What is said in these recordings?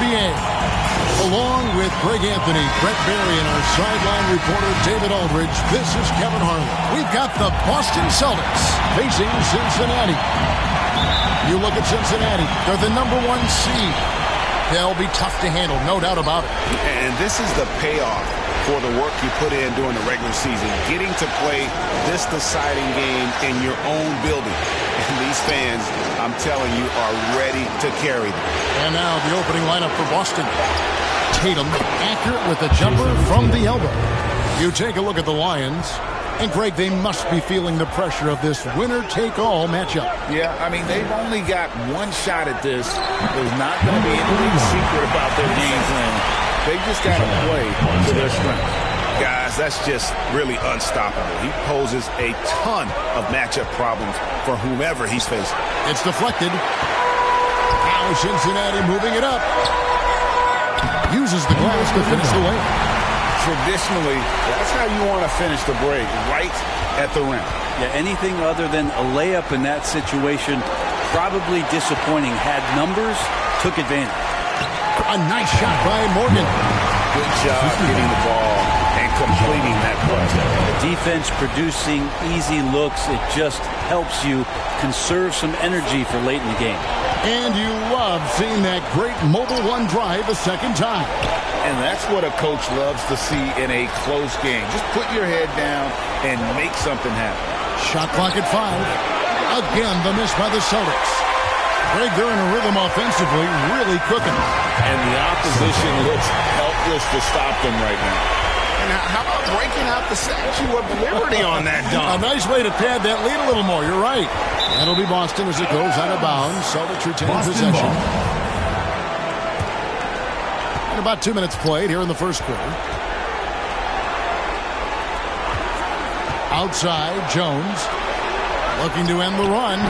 NBA. Along with Greg Anthony, Brett Berry, and our sideline reporter David Aldridge, this is Kevin Harlan. We've got the Boston Celtics facing Cincinnati. You look at Cincinnati, they're the #1 seed. They'll be tough to handle, no doubt about it. And this is the payoff for the work you put in during the regular season. Getting to play this deciding game in your own building. And these fans, I'm telling you, are ready to carry them. And now the opening lineup for Boston. Tatum, accurate with a jumper from the elbow. You take a look at the Lions, and Greg, they must be feeling the pressure of this winner-take-all matchup. Yeah, I mean, they've only got one shot at this. There's not going to be anything secret about their game plan. They just got to play to their strength. Guys, that's just really unstoppable. He poses a ton of matchup problems for whomever he's facing. It's deflected. Now Cincinnati moving it up. Uses the glass to finish the layup. Traditionally, that's how you want to finish the break, right at the rim. Yeah, anything other than a layup in that situation, probably disappointing. Had numbers, took advantage. A nice shot by Morgan. Good job getting the ball and completing that play. The defense producing easy looks. It just helps you conserve some energy for late in the game. And you love seeing that great mobile one drive a second time. And that's what a coach loves to see in a close game. Just put your head down and make something happen. Shot clock at 5. Again, the miss by the Celtics. Greg, they're in a rhythm offensively, really cooking. And the opposition looks helpless to stop them right now. And how about breaking out the Statue of Liberty on that dunk? A nice way to pad that lead a little more. You're right. That'll be Boston as it goes out of bounds. Celtics retain possession. And about 2 minutes played here in the first quarter. Outside, Jones looking to end the run.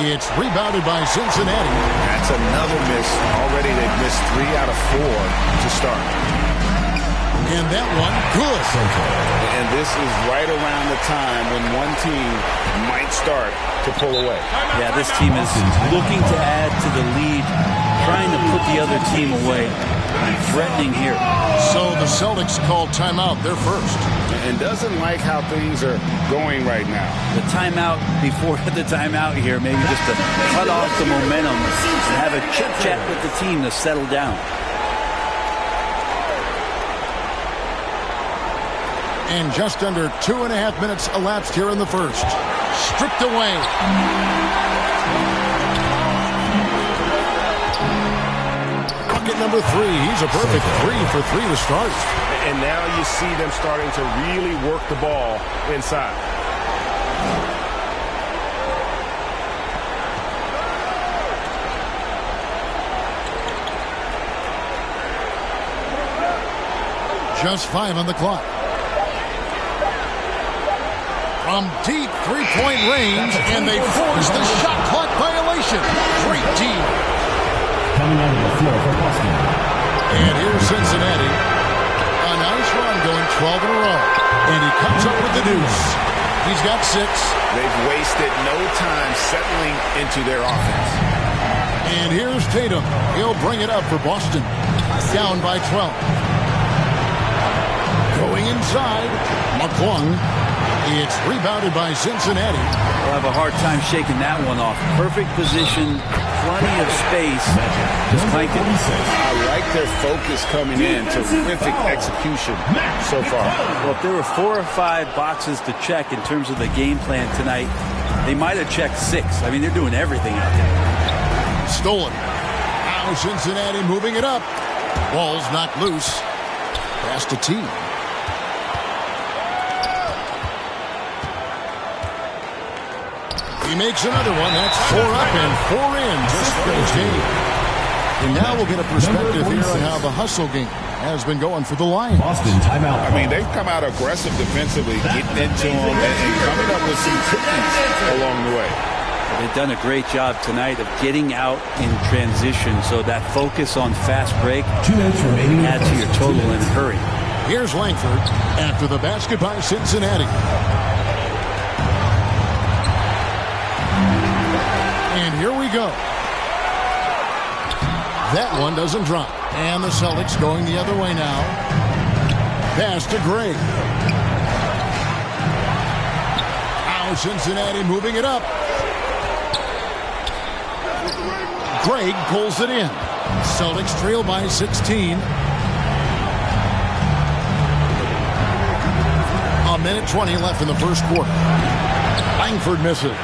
It's rebounded by Cincinnati. That's another miss. Already they've missed 3 out of 4 to start. And that one, good. And this is right around the time when one team might start to pull away. Yeah, this team is looking to add to the lead, trying to put the other team away, threatening here. So the Celtics call timeout. They're first. And doesn't like how things are going right now. The timeout before the timeout here, maybe just to cut off the momentum and have a chit-chat with the team to settle down. And just under 2.5 minutes elapsed here in the first. Stripped away. Bucket number 3. He's a perfect 3 for 3 to start. And now you see them starting to really work the ball inside. Just 5 on the clock. From deep three-point range, and they force the shot clock violation. Great D. Coming out of the floor for Boston. And here's Cincinnati. A nice run going 12 in a row. And he comes up with the deuce. He's got 6. They've wasted no time settling into their offense. And here's Tatum. He'll bring it up for Boston. Down by 12. Going inside. McClung. It's rebounded by Cincinnati. We'll have a hard time shaking that one off. Perfect position, plenty of space. Just clank it. I like their focus coming in. Terrific execution so far. Well, if there were 4 or 5 boxes to check in terms of the game plan tonight, they might have checked 6. I mean, they're doing everything out there. Stolen. Now Cincinnati moving it up. Ball's knocked loose. Pass to T. He makes another one. That's 4 up and 4 in just for his game. And now we'll get a perspective here on how the hustle game has been going for the Lions. Boston timeout. I mean, they've come out aggressive defensively, getting into them and coming up with some cookies along the way. They've done a great job tonight of getting out in transition, so that focus on fast break 2 minutes remaining. add to your total in a hurry. Here's Langford after the basket by Cincinnati. And here we go. That one doesn't drop. And the Celtics going the other way now. Pass to Gray. Now Cincinnati moving it up. Gregg pulls it in. Celtics trail by 16. A minute 20 left in the first quarter. Langford misses.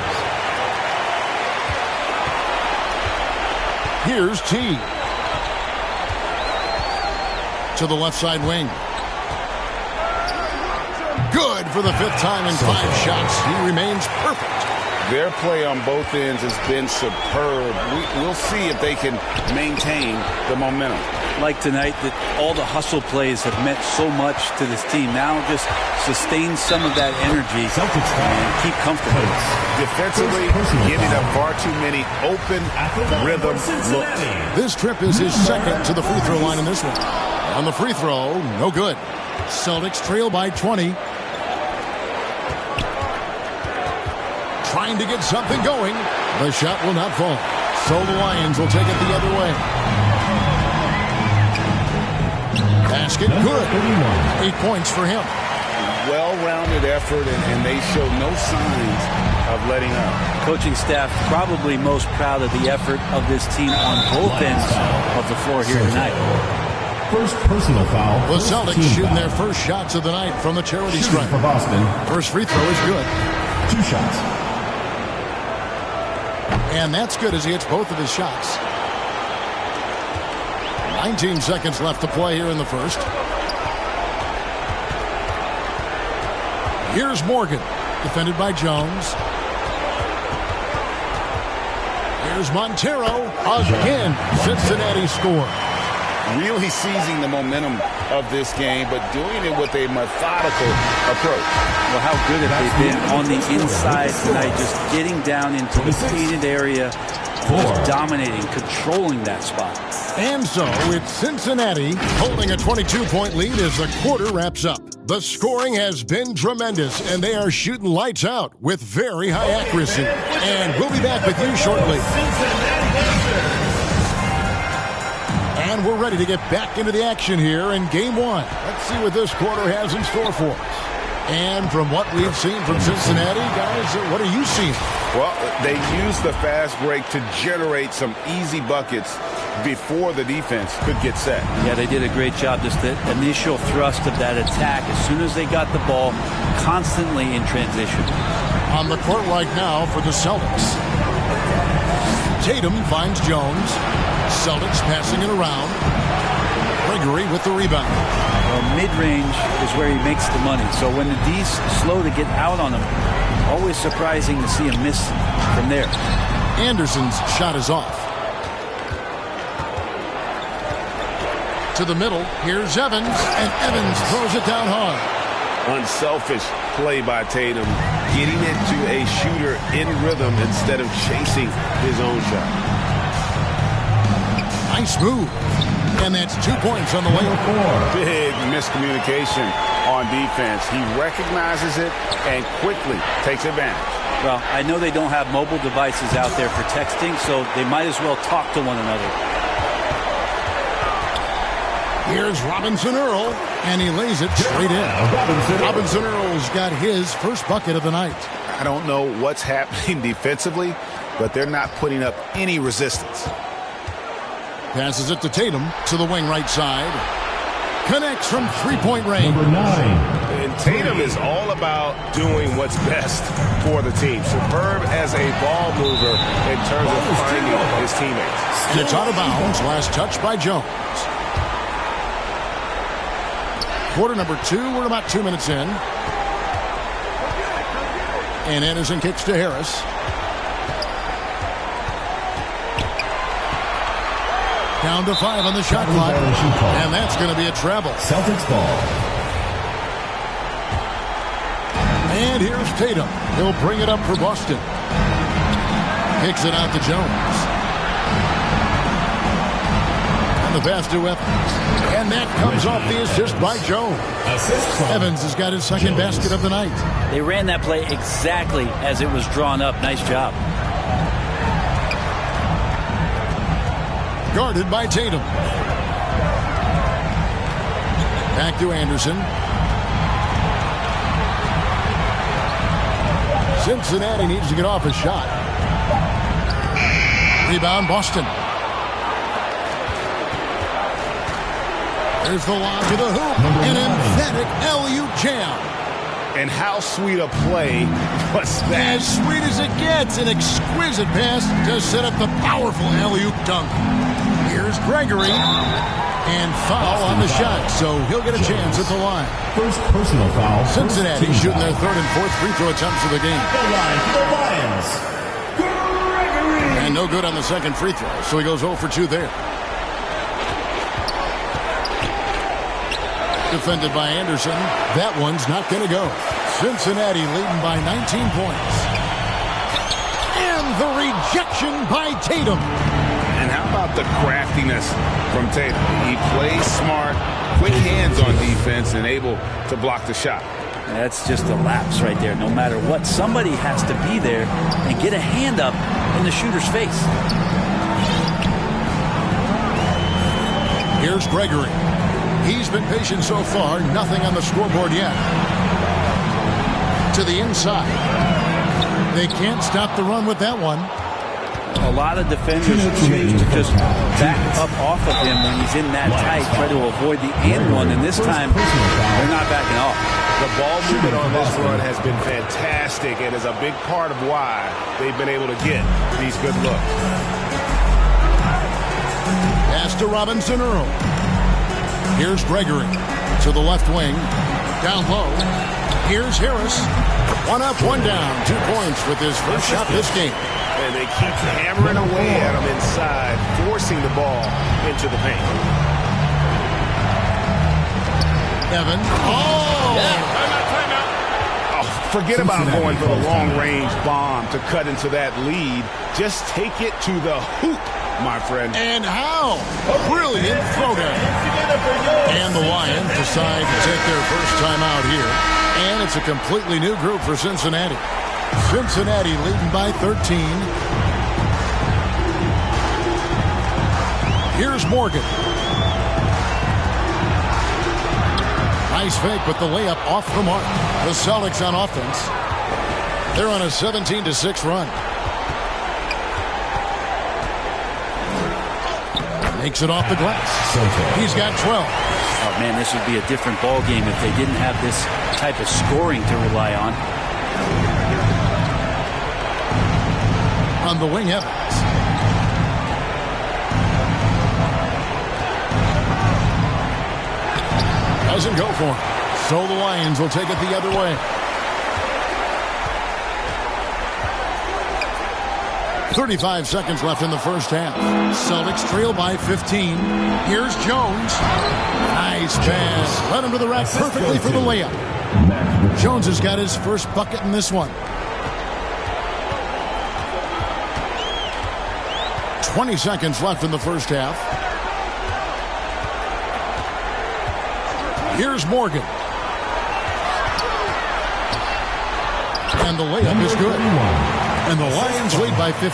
Here's T. To the left side wing. Good for the fifth time in 5 shots. He remains perfect. Their play on both ends has been superb. We'll see if they can maintain the momentum. Like tonight, that all the hustle plays have meant so much to this team. Now just sustain some of that energy and keep comfortable. Defensively, giving up far too many open rhythm looks. This trip is his second to the free throw line in this one. On the free throw, no good. Celtics trail by 20. Trying to get something going. The shot will not fall. So the Lions will take it the other way. Basket good. 8 points for him. Well-rounded effort, and they show no signs of letting up. Coaching staff probably most proud of the effort of this team on both ends of the floor here tonight. First personal foul. The Celtics shooting their first shots of the night from the charity stripe. For Boston. First free throw is good. 2 shots. And that's good as he hits both of his shots. 19 seconds left to play here in the first. Here's Morgan, defended by Jones. Here's Montero. Again, Cincinnati score. Really seizing the momentum of this game, but doing it with a methodical approach. Well, how good have they been on the inside tonight, just getting down into the painted area, just dominating, controlling that spot. And so it's Cincinnati holding a 22-point lead as the quarter wraps up. The scoring has been tremendous, and they are shooting lights out with very high accuracy. And we'll be back with you shortly. And we're ready to get back into the action here in Game 1. Let's see what this quarter has in store for us. And from what we've seen from Cincinnati, guys, what are you seeing? Well, they use the fast break to generate some easy buckets before the defense could get set. Yeah, they did a great job. Just the initial thrust of that attack, as soon as they got the ball, constantly in transition. On the court right now for the Celtics. Tatum finds Jones. Celtics passing it around. Gregory with the rebound. Well, mid-range is where he makes the money. So when the D's slow to get out on him, always surprising to see him miss from there. Anderson's shot is off. To the middle, here's Evans, and Evans throws it down hard. Unselfish play by Tatum, getting it to a shooter in rhythm instead of chasing his own shot. Nice move. And that's 2 points on the way. Big miscommunication on defense. He recognizes it and quickly takes advantage. Well, I know they don't have mobile devices out there for texting, so they might as well talk to one another. Here's Robinson Earl, and he lays it straight in. Robinson Earl's got his first bucket of the night. I don't know what's happening defensively, but they're not putting up any resistance. Passes it to Tatum to the wing right side. Connects from three-point range. Number 9. And Tatum is all about doing what's best for the team. Superb as a ball mover in terms of finding his teammates. Gets out of bounds. Last touch by Jones. Quarter number 2. We're about 2 minutes in. And Anderson kicks to Harris. Down to 5 on the shot clock. And that's going to be a travel. Celtics ball. And here's Tatum. He'll bring it up for Boston. Kicks it out to Jones. And the pass to Evans. And that comes off the assist by Jones. Evans has got his second basket of the night. They ran that play exactly as it was drawn up. Nice job. Guarded by Tatum. Back to Anderson. Cincinnati needs to get off a shot. Rebound, Boston. There's the lob to the hoop. An emphatic LU jam. And how sweet a play was that? As sweet as it gets. An exquisite pass to set up the powerful alley-oop dunk. Here's Gregory. And foul on the shot, so he'll get a chance at the line. First personal foul. Cincinnati shooting their third and fourth free throw attempts of the game. The line for the Lions. Gregory. And no good on the second free throw, so he goes 0 for 2 there. Defended by Anderson. That one's not going to go. Cincinnati leading by 19 points. And the rejection by Tatum. And how about the craftiness from Tatum? He plays smart, quick hands on defense, and able to block the shot. That's just a lapse right there. No matter what, somebody has to be there and get a hand up in the shooter's face. Here's Gregory. He's been patient so far. Nothing on the scoreboard yet. To the inside. They can't stop the run with that one. A lot of defenders choose to just back up off of him when he's in that tight, try to avoid the and one, and this time they're not backing off. The ball movement on this run has been fantastic and is a big part of why they've been able to get these good looks. Pass to Robinson Earl. Here's Gregory to the left wing. Down low. Here's Harris. One up, one down. 2 points with his first shot this game. And they keep hammering away at him inside, forcing the ball into the paint. Evan. Oh! Timeout. Oh, forget about going for the long-range bomb to cut into that lead. Just take it to the hoop, my friend. And how? A brilliant throwdown. And the Lions decide to take their first time out here. And it's a completely new group for Cincinnati. Cincinnati leading by 13. Here's Morgan. Nice fake, but the layup off the mark. The Celtics on offense. They're on a 17-6 run. Makes it off the glass. He's got 12. Oh, man, this would be a different ball game if they didn't have this type of scoring to rely on. On the wing, Evans. Doesn't go for him. So the Lions will take it the other way. 35 seconds left in the first half. Celtics trail by 15. Here's Jones. Nice pass. Led him to the rack perfectly for the layup. Jones has got his first bucket in this one. 20 seconds left in the first half. Here's Morgan. And the layup is good. And the Lions lead by 15.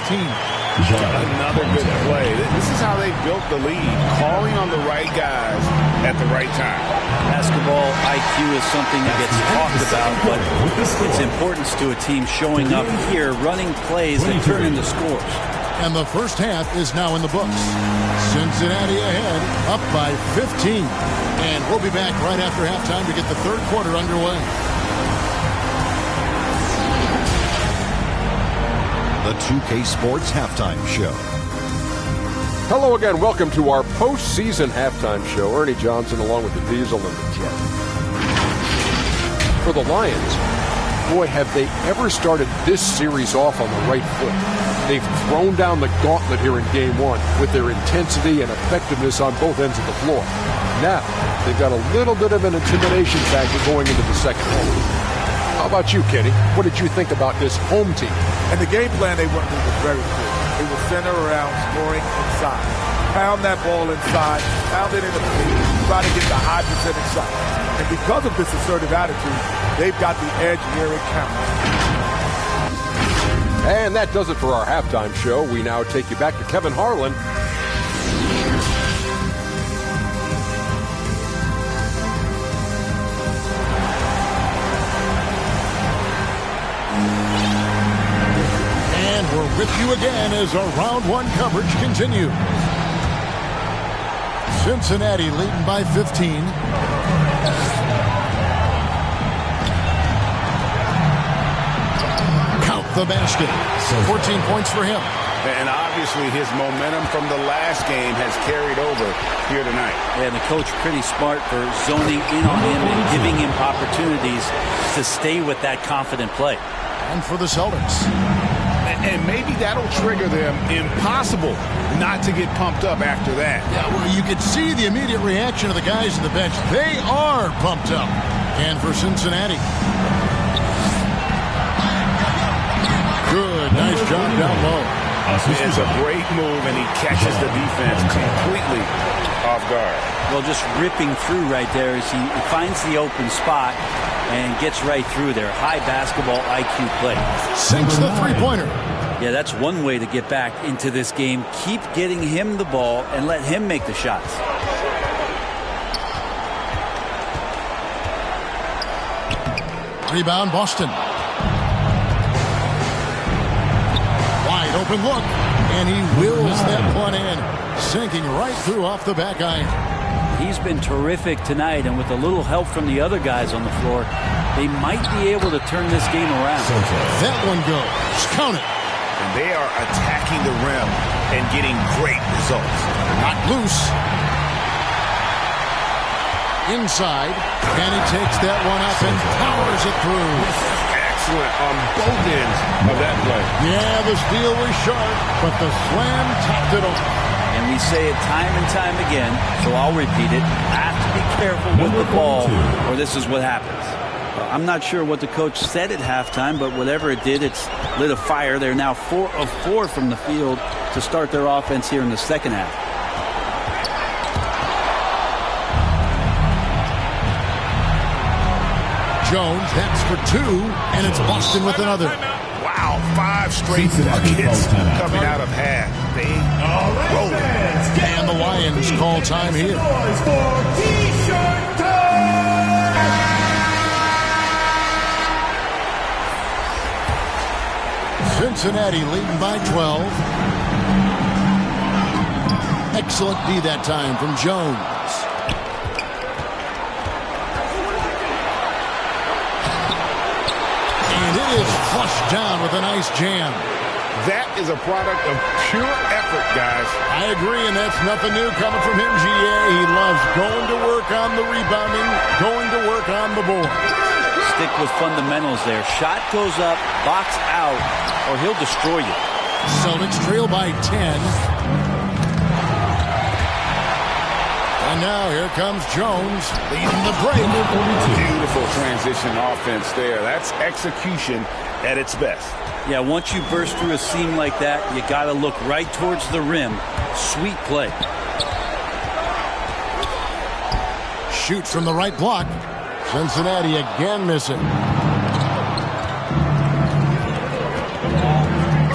Another good play. This is how they built the lead, calling on the right guys at the right time. Basketball IQ is something that gets talked about, but its importance to a team showing up here, running plays that turn into scores. And the first half is now in the books. Cincinnati ahead, up by 15. And we'll be back right after halftime to get the third quarter underway. The 2K Sports Halftime Show. Hello again. Welcome to our postseason halftime show. Ernie Johnson along with the Diesel and the Jet. For the Lions, boy, have they ever started this series off on the right foot. They've thrown down the gauntlet here in Game 1 with their intensity and effectiveness on both ends of the floor. Now, they've got a little bit of an intimidation factor going into the second half. How about you, Kenny? What did you think about this home team? And the game plan they went with was very clear. They will center around scoring inside. Pound that ball inside, pound it in the paint, try to get the high percentage shot. And because of this assertive attitude, they've got the edge where it counts. And that does it for our halftime show. We now take you back to Kevin Harlan And we're with you again as our round one coverage continues. Cincinnati leading by 15. Count the basket. 14 points for him. And obviously his momentum from the last game has carried over here tonight. Yeah, the coach pretty smart for zoning in on him and giving him opportunities to stay with that confident play. And for the Celtics. And maybe that'll trigger them. Impossible not to get pumped up after that. Yeah, well, you could see the immediate reaction of the guys on the bench. They are pumped up. And for Cincinnati. Good, nice job down low. It's a great move, and he catches the defense completely off guard. Well, just ripping through right there as he finds the open spot and gets right through there. High basketball IQ play. Sinks the three-pointer. Yeah, that's one way to get back into this game. Keep getting him the ball and let him make the shots. Rebound, Boston. Wide open look, and he wills that one in, sinking right through off the back iron. He's been terrific tonight, and with a little help from the other guys on the floor, they might be able to turn this game around. That one goes. Count it. And they are attacking the rim and getting great results. Not loose. Inside, and he takes that one up and powers it through. Excellent on both ends of that play. Yeah, the steal was sharp, but the slam topped it off. And we say it time and time again, so I'll repeat it. Have to be careful with the ball, or this is what happens. I'm not sure what the coach said at halftime, but whatever it did, it's lit a fire. They're now 4 of 4 from the field to start their offense here in the second half. Jones, that's for two, and it's Boston with another. Wow, 5 straight buckets coming out of half. They roll. And the Lions call time here. Cincinnati leading by 12. Excellent D that time from Jones. And it is flushed down with a nice jam. That is a product of pure effort, guys. I agree, and that's nothing new coming from him, GA. He loves going to work on the rebounding, going to work on the board. Stick with fundamentals there. Shot goes up, box out, or he'll destroy you. Celtics trail by 10. And now here comes Jones leading the break. Beautiful transition offense there. That's execution at its best. Yeah, once you burst through a seam like that, you got to look right towards the rim. Sweet play. Shoots from the right block. Cincinnati again missing.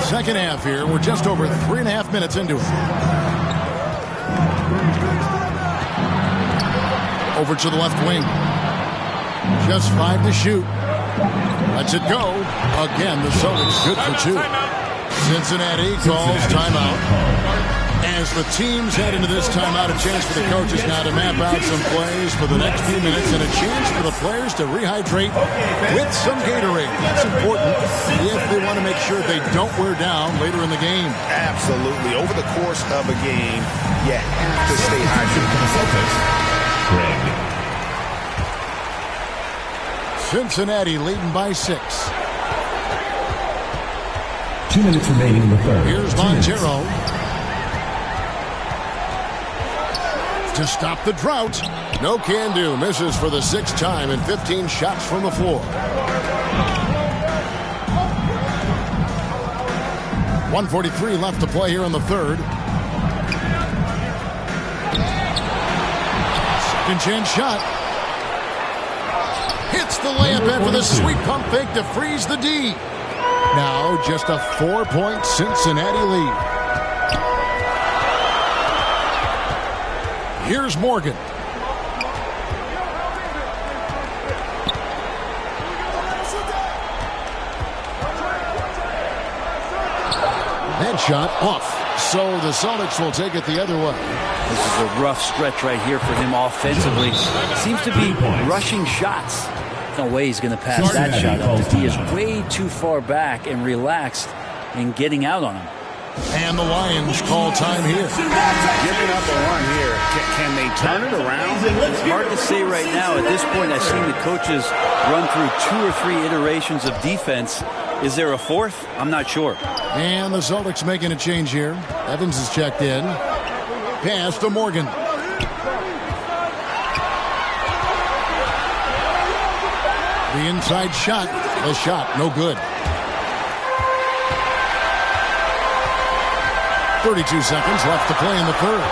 Second half here. We're just over 3.5 minutes into it. Over to the left wing. Just 5 to shoot. Lets it go. Again, the Celtics good for 2. Cincinnati calls timeout. As the teams head into this timeout, a chance for the coaches now to map out some plays for the next few minutes and a chance for the players to rehydrate with some Gatorade. That's important if they want to make sure they don't wear down later in the game. Absolutely. Over the course of a game, you have to stay hydrated. Cincinnati leading by 6. 2 minutes remaining in the third. Here's Montero to stop the drought. No can do. Misses for the 6th time and 15 shots from the floor. 1:43 left to play here in the third. Second chance shot. Hits the layup after the sweet pump fake to freeze the D. Now just a 4-point Cincinnati lead. Here's Morgan. That shot off. So the Celtics will take it the other way. This is a rough stretch right here for him offensively. Seems to be rushing shots. No way he's going to pass that shot up. The D is way too far back and relaxed in getting out on him. And the Lions call time here. Giving up a run here. Can they turn it around? It's hard to say right now. At this point, I've seen the coaches run through 2 or 3 iterations of defense. Is there a fourth? I'm not sure. And the Celtics making a change here. Evans is checked in. Pass to Morgan. The inside shot. The shot, no good. 32 seconds left to play in the third.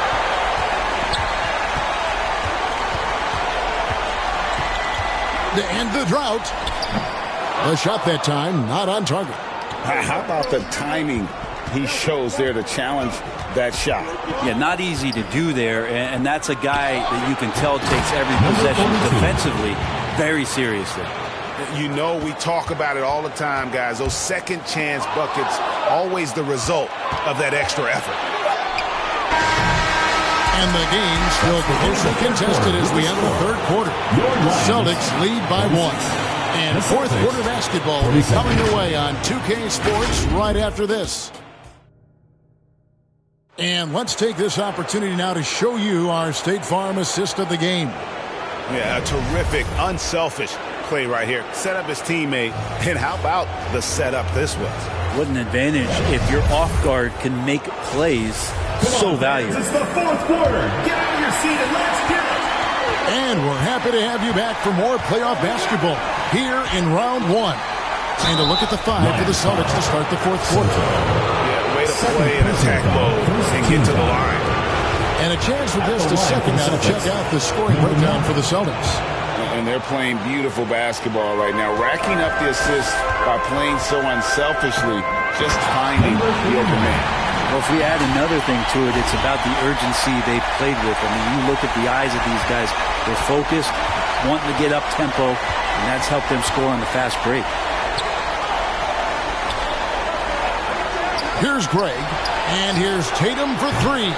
To end the drought. The shot that time, not on target. How about the timing he shows there to challenge that shot? Yeah, not easy to do there, and that's a guy that you can tell takes every possession defensively very seriously. You know, we talk about it all the time, guys. Those second chance buckets, always the result of that extra effort. And the game still closely contested as we enter the third quarter. The Celtics lead by 1. And fourth quarter basketball will be coming your way on 2K Sports right after this. And let's take this opportunity now to show you our State Farm assist of the game. Yeah, a terrific, unselfish play right here. Set up his teammate, and how about the setup this was? What an advantage if your off guard can make plays so valuable. It's the fourth quarter. Get out of your seat and let's get it. And we're happy to have you back for more playoff basketball here in round 1. And a look at the 5 for the Celtics to start the fourth quarter. Yeah, way to play and attack low and get to the line. And a chance for just a second now to check out the scoring breakdown for the Celtics. And they're playing beautiful basketball right now, racking up the assists by playing so unselfishly, just finding the open man. Well, if we add another thing to it, it's about the urgency they played with. I mean, you look at the eyes of these guys. They're focused, wanting to get up tempo, and that's helped them score on the fast break. Here's Greg, and here's Tatum for 3.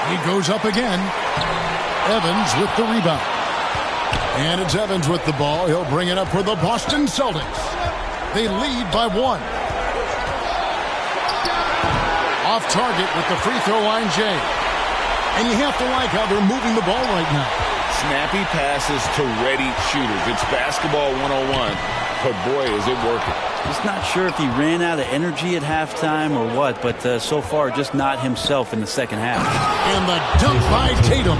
He goes up again. Evans with the rebound. And it's Evans with the ball. He'll bring it up for the Boston Celtics. They lead by 1. Off target with the free throw line, Jay. And you have to like how they're moving the ball right now. Snappy passes to ready shooters. It's basketball 101, but boy, is it working. Just not sure if he ran out of energy at halftime or what, but so far just not himself in the second half. And the dunk by Tatum.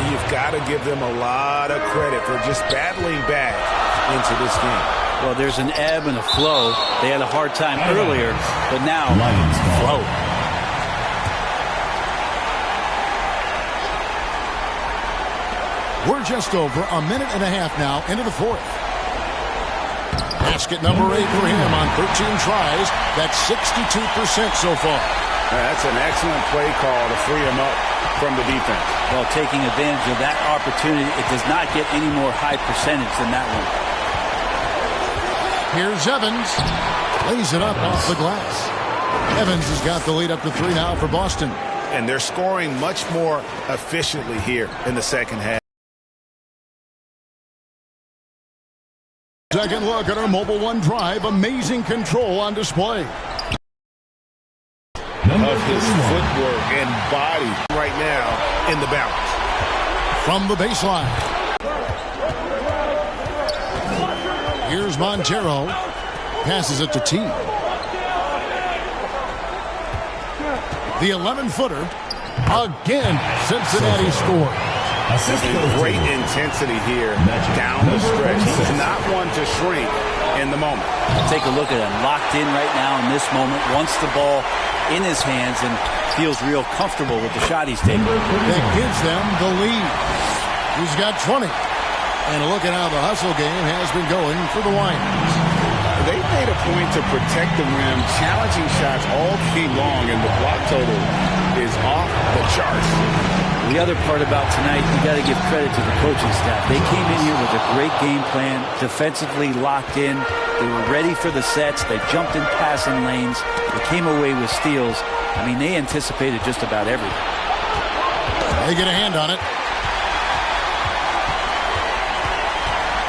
You've got to give them a lot of credit for just battling back into this game. Well, there's an ebb and a flow. They had a hard time earlier, but now flow. We're just over a minute and a half now into the fourth. Basket number 8 for him on 13 tries. That's 62% so far. That's an excellent play call to free him up from the defense. Well, taking advantage of that opportunity, it does not get any more high percentage than that one. Here's Evans. Lays it up off the glass. Evans has got the lead up to 3 now for Boston. And they're scoring much more efficiently here in the second half. Second look at our Mobile One drive. Amazing control on display. Of his footwork and body right now in the balance. From the baseline. Here's Montero. Passes it to T. The 11-footer. Again, Cincinnati scored. Great intensity here down the stretch. He's not one to shrink in the moment. Take a look at him. Locked in right now in this moment. Wants the ball in his hands and feels real comfortable with the shot he's taking. That gives them the lead. He's got 20. And look at how the hustle game has been going for the Lions. They made a point to protect the rim, challenging shots all game long, and the block total is off the charts. The other part about tonight, you got to give credit to the coaching staff. They came in here with a great game plan, defensively locked in. They were ready for the sets. They jumped in passing lanes. They came away with steals. I mean, they anticipated just about everything. They get a hand on it.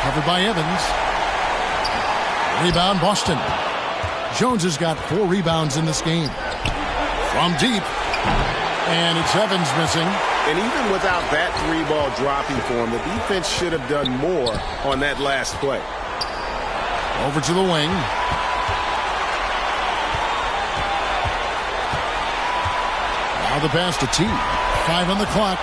Covered by Evans. Rebound, Boston. Jones has got 4 rebounds in this game. From deep. And it's Evans missing. And even without that 3-ball dropping for him, the defense should have done more on that last play. Over to the wing. Now the pass to T. 5 on the clock.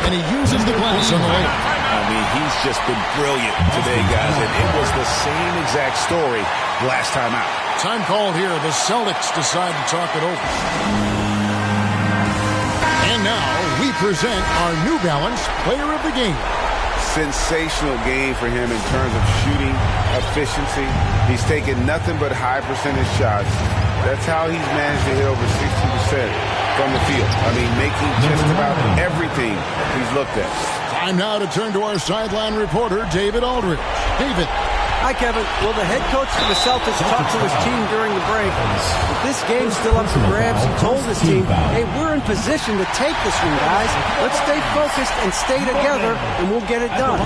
And he uses the glass on the way. I mean, he's just been brilliant today, guys. And it was the same exact story last time out. Time called here. The Celtics decide to talk it over. And now we present our New Balance Player of the Game. Sensational game for him in terms of shooting efficiency. He's taken nothing but high percentage shots. That's how he's managed to hit over 60% from the field. I mean, making just about everything he's looked at. Time now to turn to our sideline reporter, David Aldridge. David. Hi, Kevin. Well, the head coach for the Celtics talked to his team during the break. If this game's still up for grabs, he told his team, hey, we're in position to take this one, guys. Let's stay focused and stay together, and we'll get it done.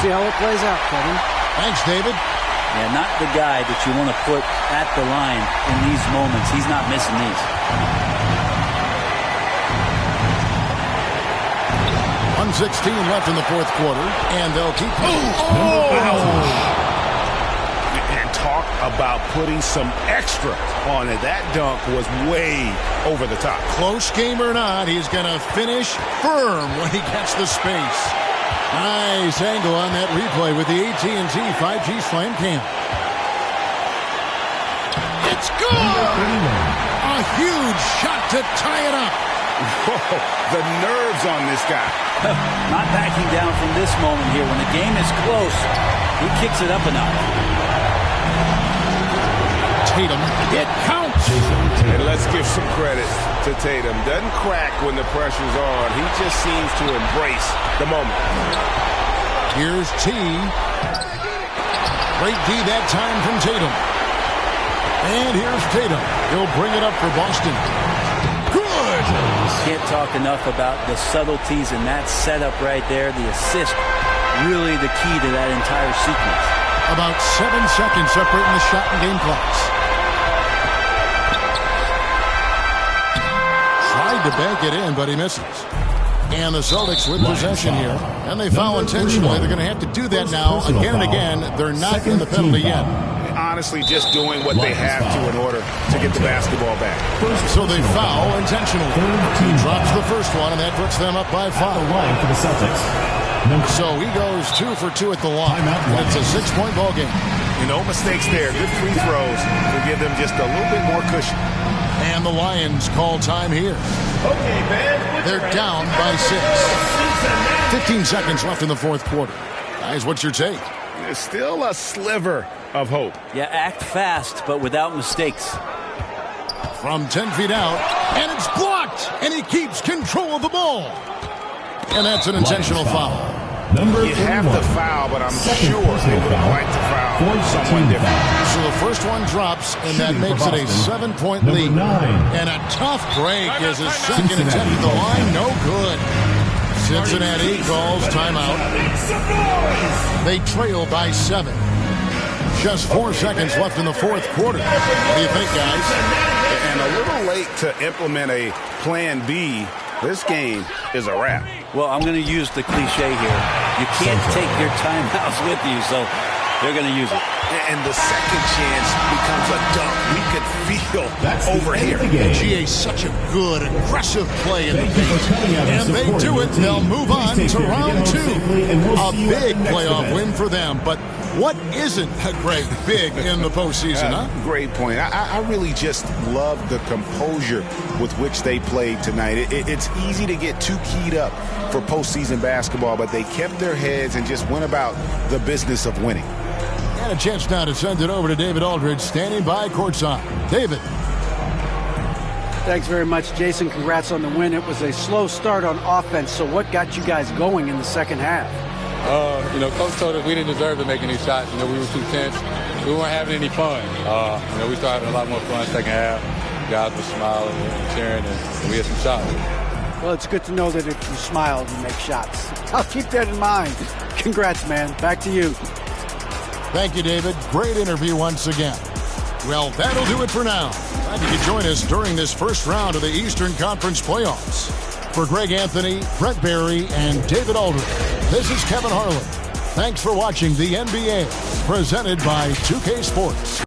See how it plays out, Kevin. Thanks, David. Yeah, not the guy that you want to put at the line in these moments. He's not missing these. 1:16 left in the fourth quarter, and they'll keep. And talk about putting some extra on it. That dunk was way over the top. Close game or not, he's going to finish firm when he gets the space. Nice angle on that replay with the AT&T 5G Slam Cam. It's good! A huge shot to tie it up. Whoa, the nerves on this guy. Not backing down from this moment here. When the game is close, he kicks it up enough. Tatum, it counts. And let's give some credit to Tatum. Doesn't crack when the pressure's on. He just seems to embrace the moment. Here's T. Great D that time from Tatum. And here's Tatum. He'll bring it up for Boston. Good! Can't talk enough about the subtleties in that setup right there. The assist, really the key to that entire sequence. About 7 seconds separating the shot and game clocks. Tried to bank it in, but he misses. And the Celtics with possession here. And they foul intentionally. They're going to have to do that now again and again. They're not in the penalty yet. Honestly, just doing what they have to in order to get the basketball back. So they foul intentionally. He drops the first one, and that puts them up by 5. For the Celtics. So he goes 2 for 2 at the line. And it's a 6-point ball game. No mistakes there. Good free throws will give them just a little bit more cushion. And the Lions call time here. Okay, man. They're down by 6. 15 seconds left in the fourth quarter. Guys, what's your take? There's still a sliver of hope. Yeah, act fast, but without mistakes. From 10 feet out, and it's blocked, and he keeps control of the ball. And that's an intentional foul. You have to foul, but I'm sure they would have liked to foul someone different. So the first one drops, and that makes it a 7-point lead. And a tough break as his second attempt at the line, no good. Cincinnati calls timeout. They trail by 7. Just 4 seconds left in the fourth quarter. What do you think, guys? And a little late to implement a plan B. This game is a wrap. Well, I'm going to use the cliche here. You can't take your timeouts with you, so they're going to use it. And the second chance becomes a dunk. We could feel over here. GA, such a good, aggressive play in the paint. And they do it. They'll move on to round 2. A big playoff win for them, but What isn't a great big in the postseason, huh? Great point. I really just love the composure with which they played tonight. It's easy to get too keyed up for postseason basketball, but they kept their heads and just went about the business of winning. And a chance now to send it over to David Aldridge, standing by courtside. David. Thanks very much, Jason. Congrats on the win. It was a slow start on offense, so what got you guys going in the second half? Coach told us we didn't deserve to make any shots. We were too tense. We weren't having any fun. We started having a lot more fun second half. Guys were smiling and cheering, and we had some shots. Well, it's good to know that if you smile, you make shots. I'll keep that in mind. Congrats, man. Back to you. Thank you, David. Great interview once again. Well, that'll do it for now. Glad you could join us during this first round of the Eastern Conference playoffs. For Greg Anthony, Brett Barry, and David Aldridge, this is Kevin Harlan. Thanks for watching the NBA, presented by 2K Sports.